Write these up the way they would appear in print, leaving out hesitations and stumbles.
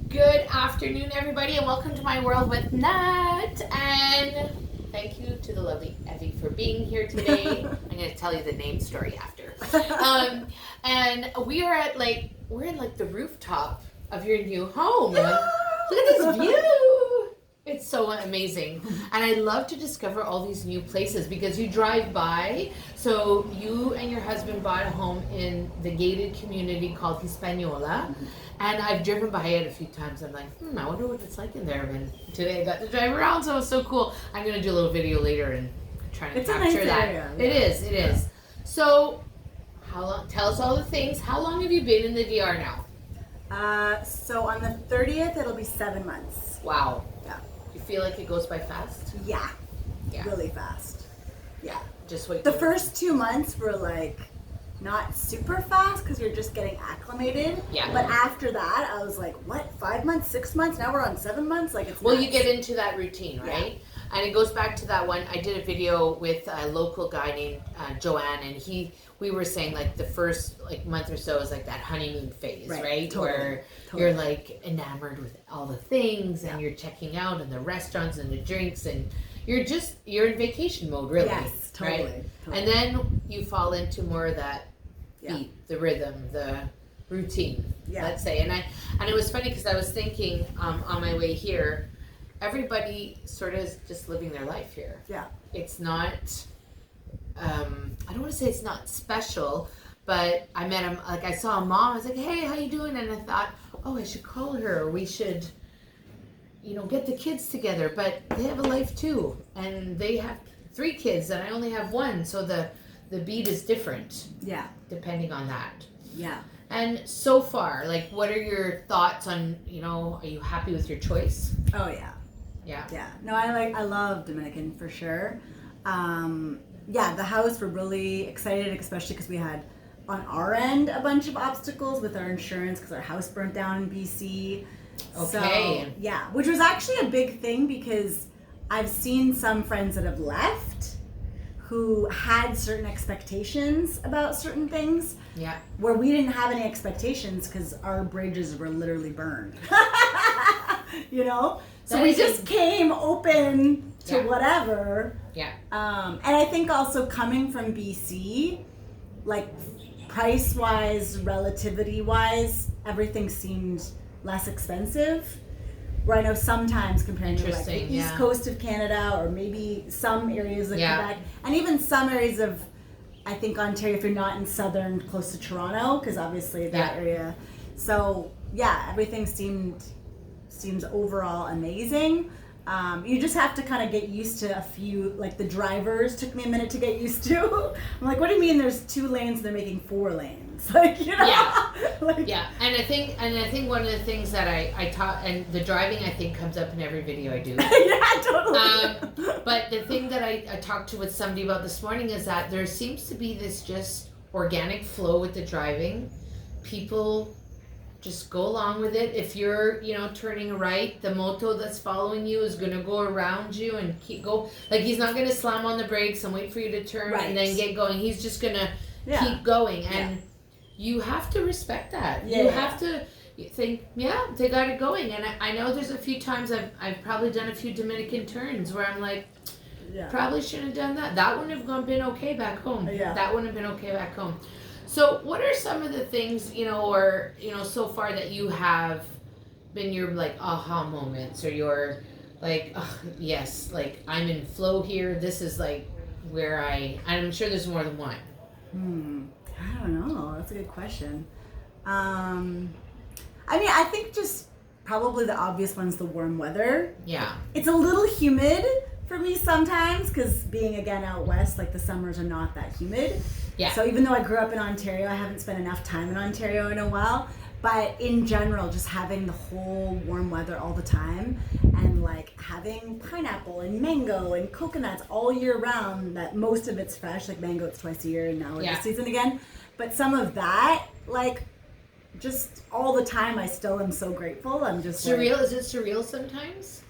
Good afternoon, everybody, and welcome to my world with Nat. And thank you to the lovely Evie for being here today. I'm going to tell you the name story after. And we are at we're in the rooftop of your new home. Look at this view. It's so amazing. And I love to discover all these new places because you drive by. So you and your husband bought a home in the gated community called Hispaniola. And I've driven by it a few times. I'm like, I wonder what it's like in there. And today I got to drive around, so it's so cool. I'm going to do a little video later and try to capture that. Area. It is. So, tell us all the things. How long have you been in the DR now? So on the 30th, it'll be 7 months. Wow. Yeah. You feel like it goes by fast? Yeah. Really fast. Yeah. Just wait. The first 2 months were not super fast because you're just getting acclimated. Yeah. But after that, I was like, what? 5 months, 6 months? Now we're on 7 months? It's well, nuts. you get into that routine, right? Yeah. And it goes back to that one. I did a video with a local guy named Joanne, and we were saying the first month or so is that honeymoon phase, right? Totally. Where you're enamored with all the things, and you're checking out and the restaurants and the drinks, and you're in vacation mode, really. Yes, totally. Right? Totally. And then you fall into more of that beat, the rhythm, the routine, let's say. And it was funny because I was thinking on my way here, everybody sort of is just living their life here. Yeah. It's not, I don't want to say it's not special, but I met him, I saw a mom, I was like, hey, how you doing? And I thought, I should call her, or we should, get the kids together. But they have a life too, and they have 3 kids, and I only have 1, so the beat is different. Yeah. Depending on that. Yeah. And so far, what are your thoughts on, are you happy with your choice? Oh, yeah. Yeah. Yeah. No, I love Dominican for sure. The house, we're really excited, especially because we had on our end a bunch of obstacles with our insurance because our house burnt down in BC. Okay. So, which was actually a big thing because I've seen some friends that have left who had certain expectations about certain things. Yeah. Where we didn't have any expectations because our bridges were literally burned. So we just came open to whatever. Yeah. And I think also coming from BC, price-wise, relativity-wise, everything seemed less expensive. Where I know sometimes comparing to the east coast of Canada or maybe some areas of Quebec, and even some areas of, I think, Ontario, if you're not in southern, close to Toronto, because obviously that area. So everything seems overall amazing. You just have to kind of get used to a few, the drivers took me a minute to get used to. I'm like, what do you mean there's 2 lanes and they're making 4 lanes? Yeah. And I think one of the things that I taught, and the driving I think comes up in every video I do. Yeah, totally. But the thing that I talked with somebody about this morning is that there seems to be this just organic flow with the driving. People just go along with it. If you're, turning right, the moto that's following you is going to go around you and keep go. He's not going to slam on the brakes and wait for you to turn and then get going. He's just going to keep going. And you have to respect that. You have to think, they got it going. And I know there's a few times I've probably done a few Dominican turns where I'm like, probably shouldn't have done that. That wouldn't have been okay back home. That wouldn't have been okay back home. So what are some of the things, so far that you have been your aha moments, or your yes, I'm in flow here. This is where I'm sure there's more than one. I don't know. That's a good question. I think just probably the obvious one's the warm weather. Yeah. It's a little humid for me sometimes because being again out west, the summers are not that humid. Yeah. So even though I grew up in Ontario, I haven't spent enough time in Ontario in a while. But in general, just having the whole warm weather all the time and having pineapple and mango and coconuts all year round, that most of it's fresh, mango it's twice a year and now it's the season again. But some of that, just all the time, I still am so grateful. I'm just surreal. Is it surreal sometimes?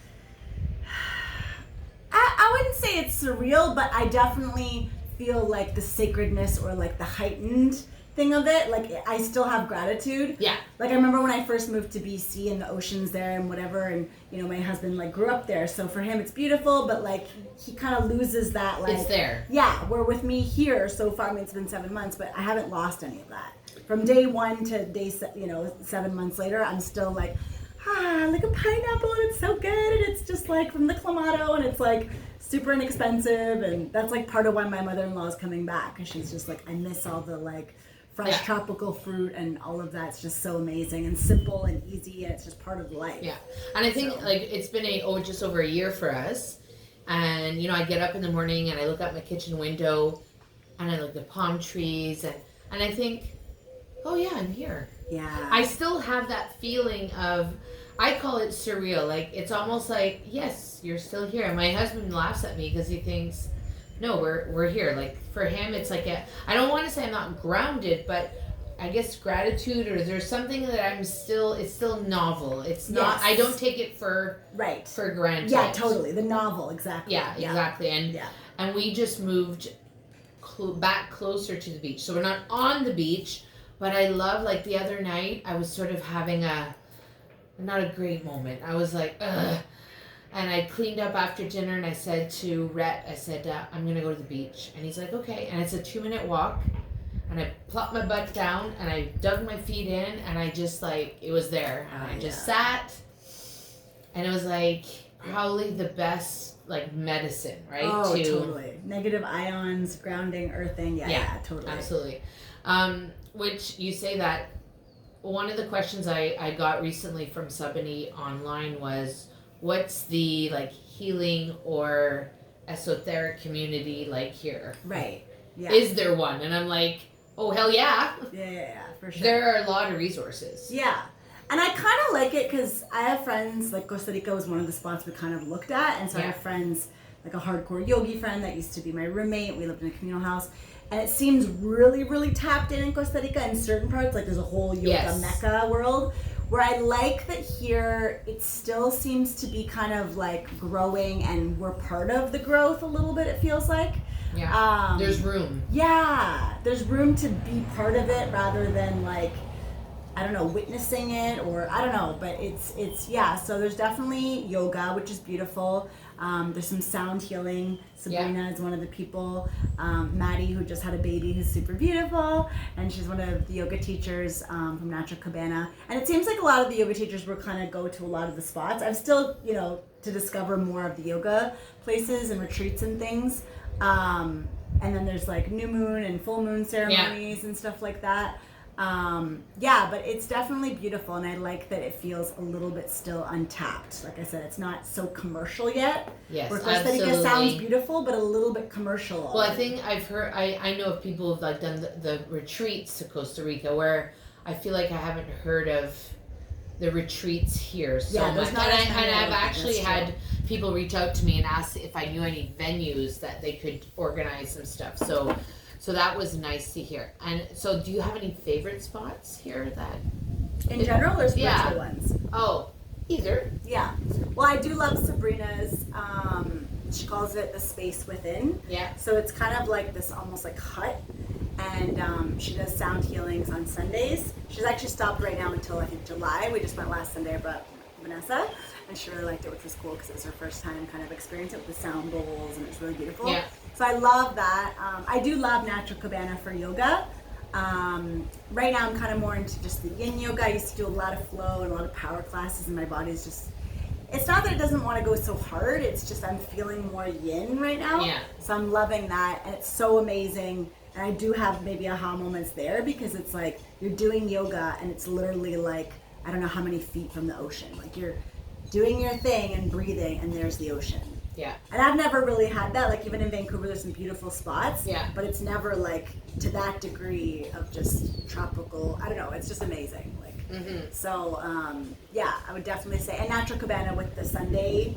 I wouldn't say it's surreal, but I definitely feel the sacredness or the heightened thing of it. Like, I still have gratitude. Yeah. Like, I remember when I first moved to BC and the ocean's there and whatever, and, you know, my husband, like, grew up there. So for him, it's beautiful, but, like, he kind of loses that, like... It's there. Yeah, where with me here so far, I mean, it's been 7 months, but I haven't lost any of that. From day one to day, 7 months later, I'm still like, like a pineapple, and it's so good, and it's just, like, from the Clamato, and it's, like... super inexpensive, and that's like part of why my mother-in-law is coming back, because she's just like, I miss all the like fresh tropical fruit and all of that's just so amazing and simple and easy, and it's just part of life. Yeah, and I think like it's been just over a year for us, and you know, I get up in the morning and I look out my kitchen window and I look at the palm trees and I think, oh yeah, I'm here. Yeah. I still have that feeling of, I call it surreal. Like, it's almost like, yes, you're still here. And my husband laughs at me because he thinks, no, we're here. Like, for him, it's like I don't want to say I'm not grounded, but I guess gratitude, or there's something that it's still novel. It's not, yes. I don't take it for granted. Yeah, totally. The novel, exactly. Yeah, exactly. And we just moved back closer to the beach. So we're not on the beach, but I love, like, the other night, I was sort of having not a great moment. I was like, ugh. And I cleaned up after dinner and I said to Rhett, I'm going to go to the beach. And he's like, okay. And it's a 2-minute walk. And I plopped my butt down and I dug my feet in and I just like, it was there. And I just sat. And it was like probably the best like medicine, right? Oh, totally. Negative ions, grounding, earthing. Yeah, totally. Absolutely. Which you say that. One of the questions I got recently from somebody online was, what's the like healing or esoteric community like here? Right. Yeah. Is there one? And I'm like, oh, hell yeah. Yeah, for sure. There are a lot of resources. Yeah. And I kind of like it because I have friends, like Costa Rica was one of the spots we kind of looked at. And so I have friends, like a hardcore yogi friend that used to be my roommate. We lived in a communal house. And it seems really, really tapped in Costa Rica in certain parts. Like there's a whole yoga mecca world. Where I like that here, it still seems to be kind of like growing, and we're part of the growth a little bit, it feels like. Yeah, there's room. Yeah, there's room to be part of it rather than like, I don't know, witnessing it, or I don't know, but it's so there's definitely yoga, which is beautiful. There's some sound healing. Sabrina is one of the people. Maddie, who just had a baby, who's super beautiful, and she's one of the yoga teachers from Natural Cabana. And it seems like a lot of the yoga teachers will kind of go to a lot of the spots. I'm still, to discover more of the yoga places and retreats and things. And then there's like new moon and full moon ceremonies and stuff like that. But it's definitely beautiful, and I like that it feels a little bit still untapped. Like I said, it's not so commercial yet. Yes, where Costa Rica sounds beautiful, but a little bit commercial. Well, I think I've heard, I know of people who've like done the retreats to Costa Rica, where I feel like I haven't heard of the retreats here so much. And I've actually had people reach out to me and ask if I knew any venues that they could organize some stuff. So that was nice to hear. And so do you have any favorite spots here that... In general or spiritual ones? Oh, either. Yeah. Well, I do love Sabrina's, she calls it the space within. Yeah. So it's kind of like this almost like hut. And she does sound healings on Sundays. She's actually stopped right now until I think July. We just went last Sunday. I brought Vanessa. And she really liked it, which was cool because it was her first time kind of experiencing it with the sound bowls, and it's really beautiful. Yeah. So I love that. I do love Natural Cabana for yoga. Right now I'm kind of more into just the yin yoga. I used to do a lot of flow and a lot of power classes, and my body's just, it's not that it doesn't want to go so hard, it's just I'm feeling more yin right now. Yeah. So I'm loving that, and it's so amazing. And I do have maybe aha moments there, because it's like you're doing yoga and it's literally like, I don't know how many feet from the ocean. Like you're doing your thing and breathing, and there's the ocean. Yeah. And I've never really had that. Like even in Vancouver, there's some beautiful spots. Yeah. But it's never like to that degree of just tropical. I don't know. It's just amazing. Like. So I would definitely say, and Natural Cabana with the Sunday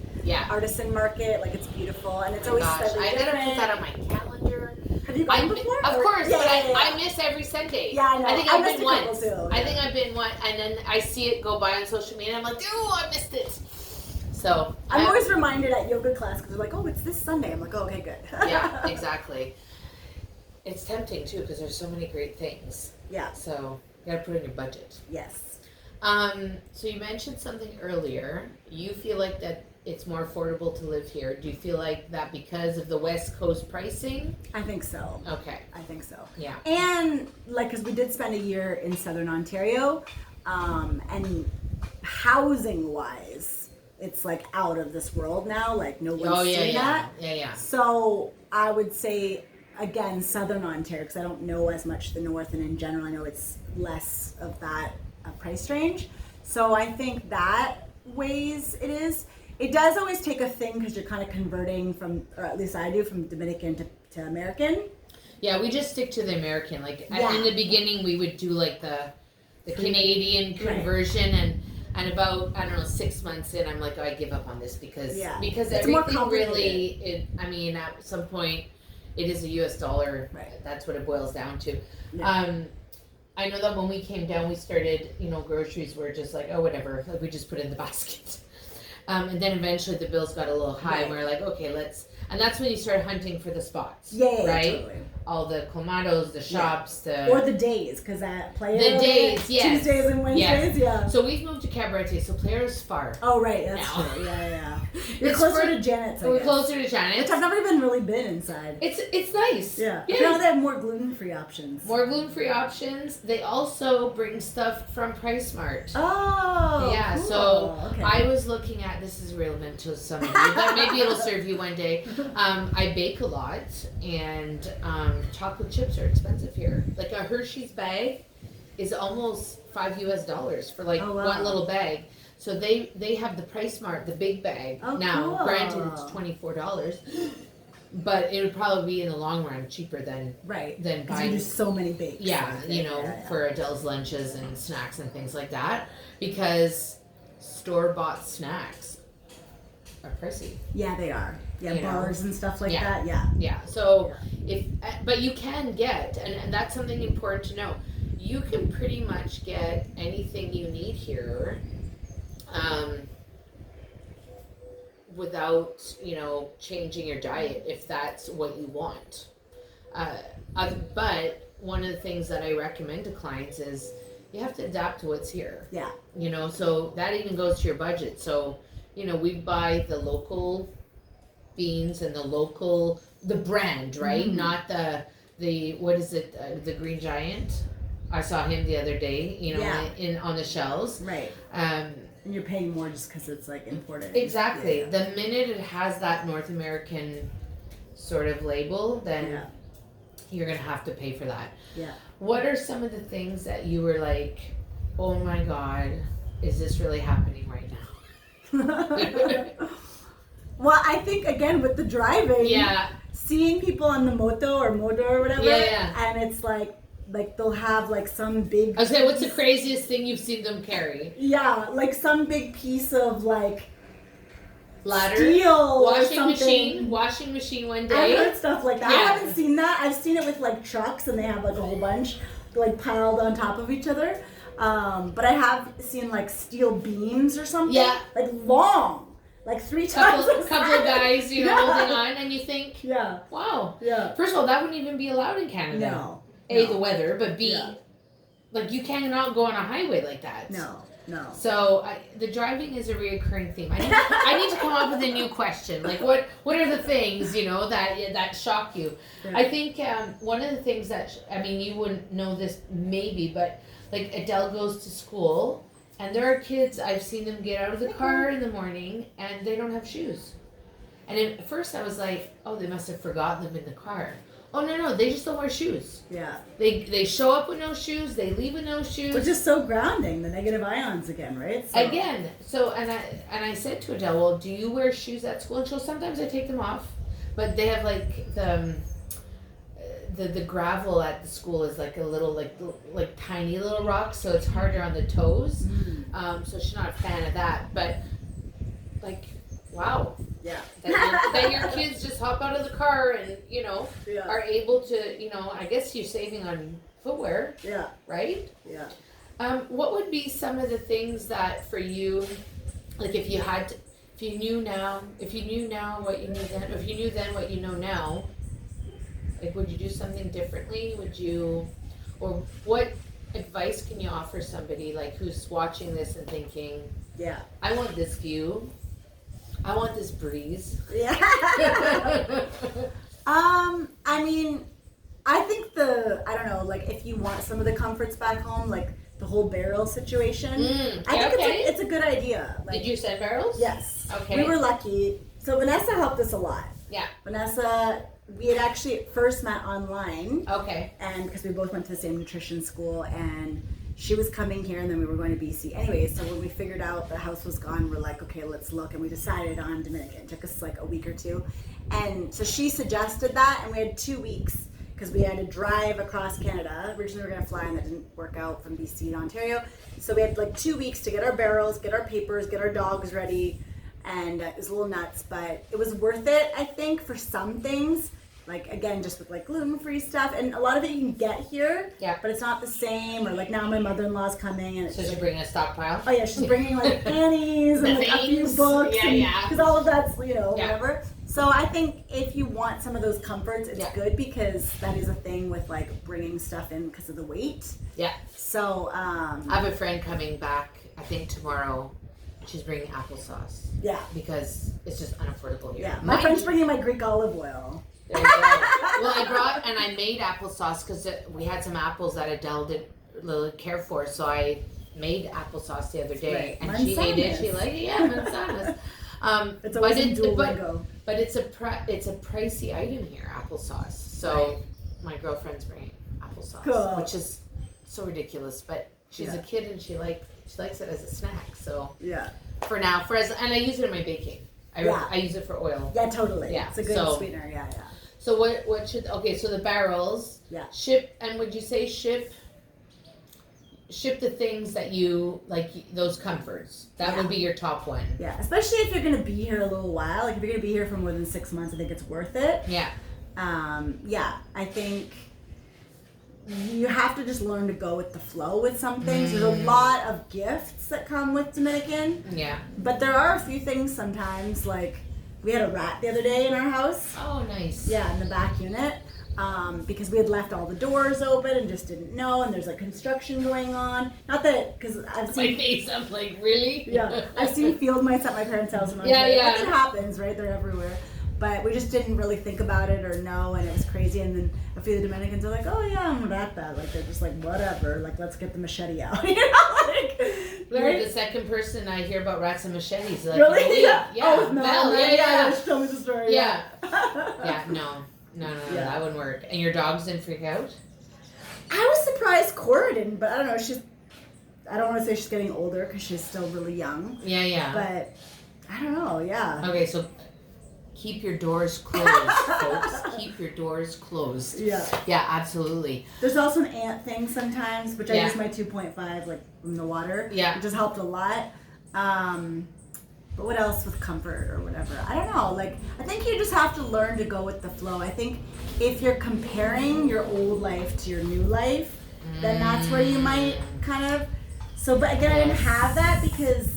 artisan market, like it's beautiful, and it's always slightly different. I gotta put that on my calendar. Have you gone before? Of course, but I miss every Sunday. Yeah, I know. I think I've been once. Too, I think I've been one, and then I see it go by on social media, and I'm like, ooh, I missed it. So I'm always reminded at yoga class, because they're like, oh, it's this Sunday. I'm like, oh, okay, good. Yeah, exactly. It's tempting too, because there's so many great things. Yeah. So you gotta put in your budget. Yes. So you mentioned something earlier. You feel like that it's more affordable to live here. Do you feel like that because of the West Coast pricing? I think so. Okay. I think so. Yeah. And like, because we did spend a year in Southern Ontario, and housing wise, it's like out of this world now. Like no one's seen that. Yeah. So I would say again, Southern Ontario, because I don't know as much the North, and in general, I know it's less of that price range. So I think that ways it is. It does always take a thing because you're kind of converting from, or at least I do, from Dominican to American. Yeah, we just stick to the American. Like in the beginning, we would do like the Canadian conversion, and about, I don't know, 6 months in, I'm like, oh, I give up on this because it's everything really, at some point, it is a US dollar. Right. That's what it boils down to. Yeah. I know that when we came down, we started, groceries were just like, oh, whatever. Like, we just put it in the basket. And then eventually the bills got a little high, and we were like, okay, and that's when you start hunting for the spots. Yeah, right? Totally. All the clamatos, the shops, or the days, because that Playa. The days, yes. Tuesdays and Wednesdays, yeah. So we've moved to Cabarete, so Playa's far. Oh, right, that's now. true. Yeah. You're closer to Janet's, We're closer to Janet's. Which I've never even really been inside. It's nice. Yeah. Apparently they have more gluten-free options. More gluten-free options. They also bring stuff from PriceSmart. Oh, yeah. Cool. So okay. I was looking at, this is relevant to some of you, but maybe it'll serve you one day. I bake a lot, and chocolate chips are expensive here. Like a Hershey's bag is almost $5 for like one little bag. So they have the PriceSmart, the big bag. Now, cool. Granted, it's $24, but it would probably be in the long run cheaper than buying. You do so many bakes. Yeah, for Adele's lunches and snacks and things like that, because store-bought snacks are pricey. Yeah, they are. Yeah, bars and stuff like that. Yeah. Yeah. So but you can get, and that's something important to know. You can pretty much get anything you need here, without changing your diet if that's what you want. But one of the things that I recommend to clients is you have to adapt to what's here. Yeah. So that even goes to your budget. So we buy the local beans and the brand, right? Mm-hmm. Not the what is it, the Green Giant. I saw him the other day, on the shelves. Right. And you're paying more just because it's like imported. Exactly. Yeah. The minute it has that North American sort of label, then you're going to have to pay for that. Yeah. What are some of the things that you were like, oh my God, is this really happening right now? Well, I think, again, with the driving, seeing people on the moto or whatever, and it's like they'll have like some big... I was saying, what's the craziest thing you've seen them carry? Yeah, like some big piece of like... ladder, steel, washing machine one day. I've heard stuff like that. I haven't seen that. I've seen it with like trucks, and they have like a whole bunch like piled on top of each other. But I have seen like steel beams or something. Yeah. Like long. Like 3 times. Couple of guys, holding on, and you think, wow. Yeah. First of all, that wouldn't even be allowed in Canada. No. A, the weather, but B, like you cannot go on a highway like that. No. So the driving is a reoccurring theme. I need to come up with a new question. Like what are the things that shock you? Yeah. I think one of the things that you wouldn't know this maybe, but like Adele goes to school, and there are kids, I've seen them get out of the car in the morning and they don't have shoes. And at first I was like, oh, they must have forgotten them in the car. Oh, no, they just don't wear shoes. Yeah. They show up with no shoes, they leave with no shoes. Which is so grounding, the negative ions again, right? So I said to Adele, well, do you wear shoes at school? And she goes, sometimes I take them off. But they have like the gravel at the school is like a little like tiny little rocks, so it's harder on the toes. Mm. So she's not a fan of that. But like, wow. Yeah. That your kids just hop out of the car and, are able to, I guess you're saving on footwear. Yeah. Right? Yeah. What would be some of the things that for you, like if you knew now what you knew then, if you knew then what you know now, like would you do something differently? or what advice can you offer somebody like who's watching this and thinking, yeah, I want this view, I want this breeze. Yeah. I mean, I think I don't know, like if you want some of the comforts back home, like the whole barrel situation, I think it's a good idea. Like, did you send barrels? Yes. Okay. We were lucky. So Vanessa helped us a lot. Yeah. Vanessa, we had actually first met online. Okay. And because we both went to the same nutrition school, and she was coming here, and then we were going to BC. Anyways, so when we figured out the house was gone, we're like, okay, let's look, and we decided on Dominican. It took us like a week or two. And so she suggested that, and we had 2 weeks because we had to drive across Canada. Originally we were going to fly, and that didn't work out from BC to Ontario. So we had like 2 weeks to get our barrels, get our papers, get our dogs ready, and it was a little nuts, but it was worth it, I think, for some things. Like, again, just with like gluten-free stuff, and a lot of it you can get here, but it's not the same. Or like now my mother-in-law's coming, and so she's bringing a stockpile. Oh yeah, she's bringing like panties and like a few books, because all of that's whatever. So I think if you want some of those comforts, it's good, because that is a thing with like bringing stuff in because of the weight. Yeah. So I have a friend coming back, I think tomorrow. She's bringing applesauce. Yeah. Because it's just unaffordable here. Yeah. My friend's bringing my Greek olive oil. There you go. Well, I brought and I made applesauce because we had some apples that Adele didn't care for, so I made applesauce the other day, and she ate it. She liked it. Yeah, manzanas. It's always in dual lingo. But it's a pricey item here, applesauce. So my girlfriend's bringing applesauce, which is so ridiculous. But she's a kid and she likes it as a snack. So for now, and I use it in my baking. I use it for oil. Yeah, totally. Yeah, it's a good sweetener. Yeah. So what should so the barrels ship, and would you say ship the things that you like, those comforts that would be your top one? Yeah, especially if you're gonna be here a little while. Like if you're gonna be here for more than 6 months, I think it's worth it. Yeah. I think you have to just learn to go with the flow with some things. There's a lot of gifts that come with Dominican. Yeah. But there are a few things sometimes, like we had a rat the other day in our house. Oh, nice. Yeah, in the back unit. Because we had left all the doors open and just didn't know, and there's like construction going on. Not that, because I've seen... My face, I'm like, really? Yeah. I've seen field mice at my parents' house. And it happens, right? They're everywhere. But we just didn't really think about it or know, and it was crazy. And then a few of the Dominicans are like, oh yeah, I'm that bad. Like they're just like, whatever, like let's get the machete out. You know, like, You're the second person I hear about rats and machetes. Like, really? Oh, yeah. Mel, Just tell me the story. Yeah. No, that wouldn't work. And your dogs didn't freak out? I was surprised Cora didn't, but I don't know. I don't want to say she's getting older because she's still really young. Yeah. But I don't know. Yeah. Okay, so. Keep your doors closed, folks. Keep your doors closed. Yeah. Yeah, absolutely. There's also an ant thing sometimes, which I use my 2.5 like in the water. Yeah. It just helped a lot. But what else with comfort or whatever? I don't know. Like I think you just have to learn to go with the flow. I think if you're comparing your old life to your new life, then that's where you might kind of. So, but again, I didn't have that because.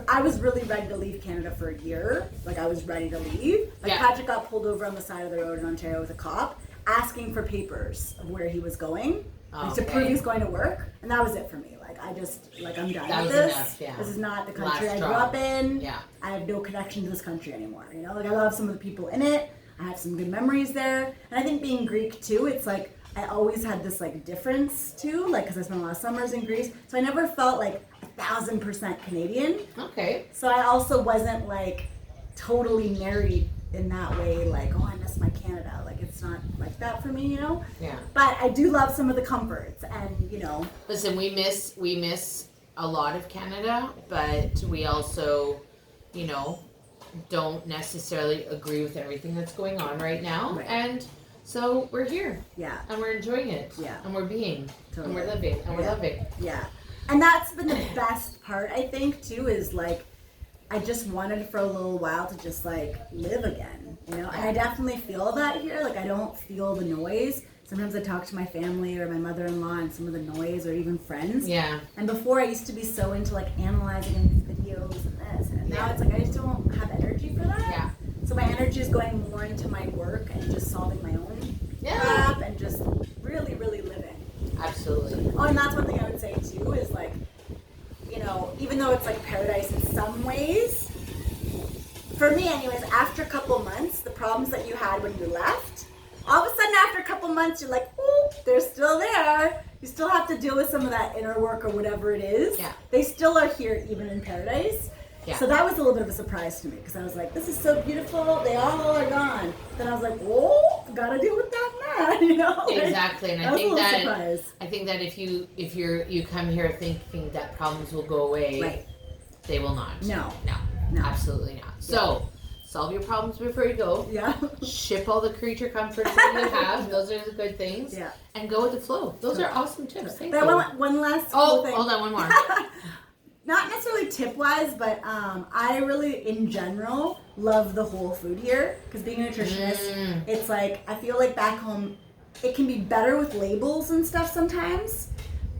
I was really ready to leave Canada for a year. Like, I was ready to leave. Like, Patrick got pulled over on the side of the road in Ontario with a cop asking for papers of where he was going to prove he's going to work. And that was it for me. Like, I'm done with this. Enough, yeah. This is not the country I grew up in. Yeah. I have no connection to this country anymore. You know, like, I love some of the people in it. I have some good memories there. And I think being Greek, too, it's like, I always had this, like, difference, too. Like, because I spent a lot of summers in Greece. So I never felt, like, 1,000% Canadian. Okay. So I also wasn't like totally married in that way, like, oh, I miss my Canada. Like it's not like that for me, you know? Yeah. But I do love some of the comforts and, you know. Listen, we miss a lot of Canada, but we also, you know, don't necessarily agree with everything that's going on right now. Right. And so we're here. Yeah. And we're enjoying it. Yeah. And we're being. Totally. And we're living. And we're loving. Yeah. And that's been the best part, I think, too, is like, I just wanted for a little while to just like live again, you know? And I definitely feel that here. Like, I don't feel the noise. Sometimes I talk to my family or my mother-in-law and some of the noise or even friends. Yeah. And before I used to be so into like analyzing these videos and this. And now it's like, I just don't have energy for that. Yeah. So my energy is going more into my work and just solving my own crap and just really, really living. days, for me anyways, after a couple months, the problems that you had when you left, all of a sudden after a couple months, you're like, oh, they're still there. You still have to deal with some of that inner work or whatever it is. Yeah. They still are here even in paradise. Yeah. So that was a little bit of a surprise to me because I was like, this is so beautiful. They all are gone. Then I was like, oh, gotta deal with that man, you know? Exactly. And I think that if you come here thinking that problems will go away, right. They will not. No. Absolutely not. So solve your problems before you go. Yeah. Ship all the creature comforts that you have. Those are the good things. Yeah. And go with the flow. Those are awesome tips. Thank you. One last cool thing. Hold on, one more. Not necessarily tip-wise, but I really, in general, love the whole food here. Because being a nutritionist, it's like, I feel like back home, it can be better with labels and stuff sometimes.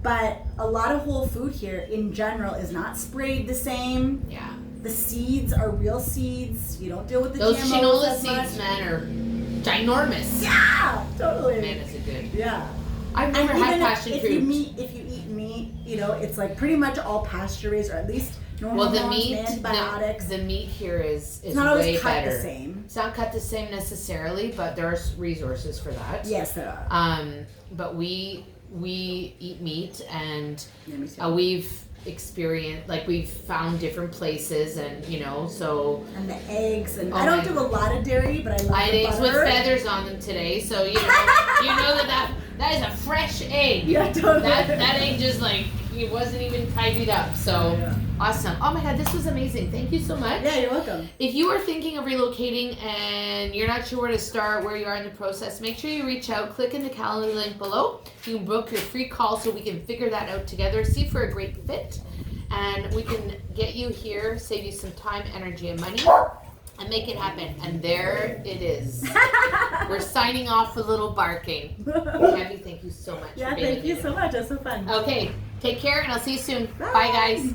But a lot of whole food here, in general, is not sprayed the same. Yeah. The seeds are real seeds. You don't deal with the Those GMOs canola as much. seeds, man, are ginormous. Yeah, totally. Man, is it good. Yeah. I've never had passion fruit. If you eat meat, you know, it's like pretty much all pasture raised, or at least normal antibiotics. The meat here is it's not always way cut better. the same. It's not cut the same necessarily, but there are resources for that. Yes, there are. But we eat meat, and Yeah, we've experienced, like, we've found different places, and you know, so. And the eggs, and I don't do a lot of dairy, but I love I had the eggs butter. with feathers on them today, so you know that is a fresh egg. Yeah, totally. That egg just like it wasn't even tidied up. So awesome. Oh my God, this was amazing. Thank you so much. Yeah, you're welcome. If you are thinking of relocating and you're not sure where to start, where you are in the process, make sure you reach out. Click in the calendar link below. You can book your free call so we can figure that out together. See if we're a great fit, and we can get you here, save you some time, energy, and money, and make it happen. And there it is. We're signing off with a little barking. Gabby, thank you so much for being here. Yeah, thank you so much. That's so fun. Okay, take care, and I'll see you soon. Bye. Bye guys.